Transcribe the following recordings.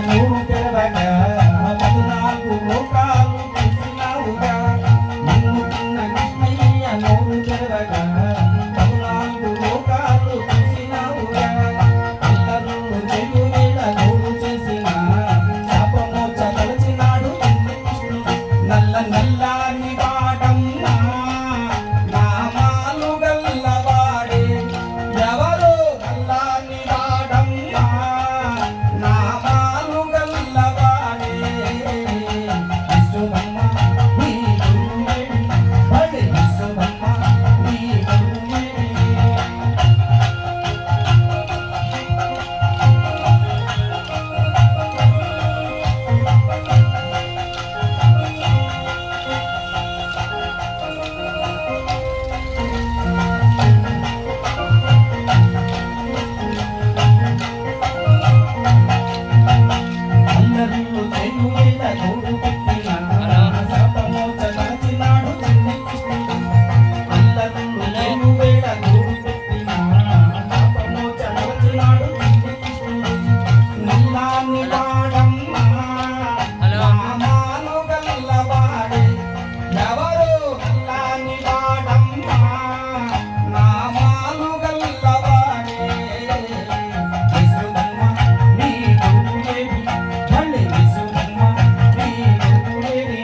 నూరు తెరవగా 14 లోకాలు చూసినావుగా నిన్ను తిన్న కృష్ణయ్య నూరు తెరవగా 14 లోకాలు చూసినావుగా అందరూ చెడు వేళ నూరు చేసిన శాపమోచ తలచినాడు కృష్ణుడు నల్ల నల్లాని వాడమ్మా నామాలు గల్లవాడే ఎవరు నల్లాని వాడమ్మా నామాలు గల్లవాడే విశ్వమ్మ నీ గురువేడి బడి విశ్వమ్మ నీ గురువేడి అందరూ చెయ్యువేళ నూరు పెట్టిన శాపమోచ తలచినాడు కృష్ణుడు అందరూ చెయ్యువేళ నూరు పెట్టిన శాపమోచ తలచినాడు కృష్ణుడు నల్లాని వాడమ్మా నామాలు గల్లవాడే ఎవరు నల్లాని వాడమ్మా నామాలు గల్లవాడే విశ్వమ్మ నీ గురువేడి మళ్ళీ విశ్వమ్మ నీ గురువేడి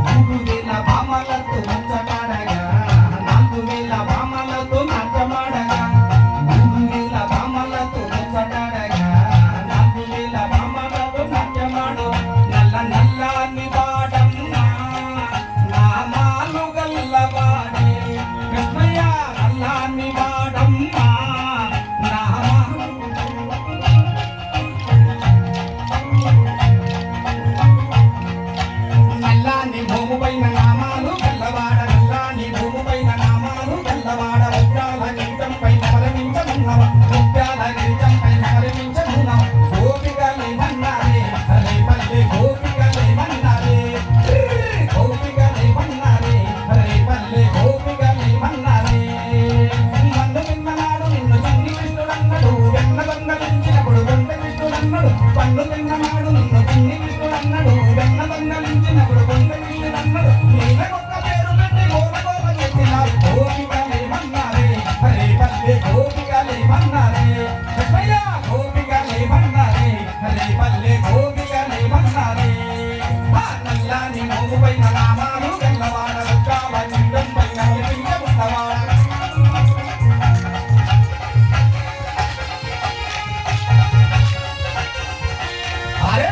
మూడు వేల భామలతో ముచ్చటాడగా 4,000 భామలతో నాట్యమాడగా 3,000 భామలతో ముచ్చటాడగా 4,000 భామలతో నాట్యమాడు నల్ల నల్లాని వాడమ్మా నామాలు గల్లవాడే కృష్ణయ్య నల్లాని వాడమ్మా నామాలు నల్లాని భూముపైన నామాలు గల్లవాడ నల్లాని భూముపైన నామాలు గల్లవాడ ముత్యాల గిరిజం పైన పరిమించనున్నవ ముత్యాల గిరిజం పైన పరిమించనున్నవ గోపికలే మన్నారే హరే పల్లె గోపికలే మన్నారే గోపికలే మన్నారే హరే పల్లె గోపికలే మన్నారే మందు తిన్ననాడు నిన్ను చిన్ని కృష్ణుడన్నడు వెన్న దొంగలించినప్పుడు దొంగ కృష్ణుడన్నడు పండు తిన్ననాడు నిన్ను చిన్ని కృష్ణుడన్నడు వెన్న దొంగలించినప్పుడు దొంగ కృష్ణుడన్నడు నీలకొక్క పేరు పెట్టి గోల చేసినారు గోపికలే మన్నారే హరే పల్లె గోపికలే మన్నారే కృష్ణయ్య గోపికలే మన్నారే హరే పల్లె గోపికలే మన్నారే నల్లాని మోగుపైన నామాలు గల్లవాడ రుద్రాల చింతం పైన వినిపించబున్నవాడ అరే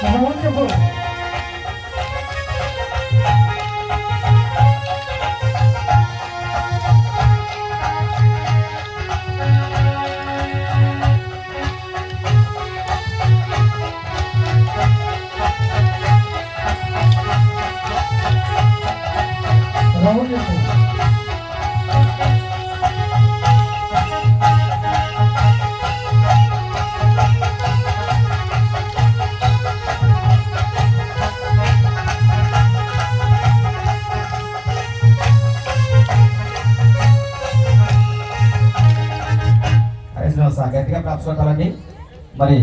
Wonderful. Wonderful. గట్టిగా ప్రాప్స్ కొట్టాలండి మరి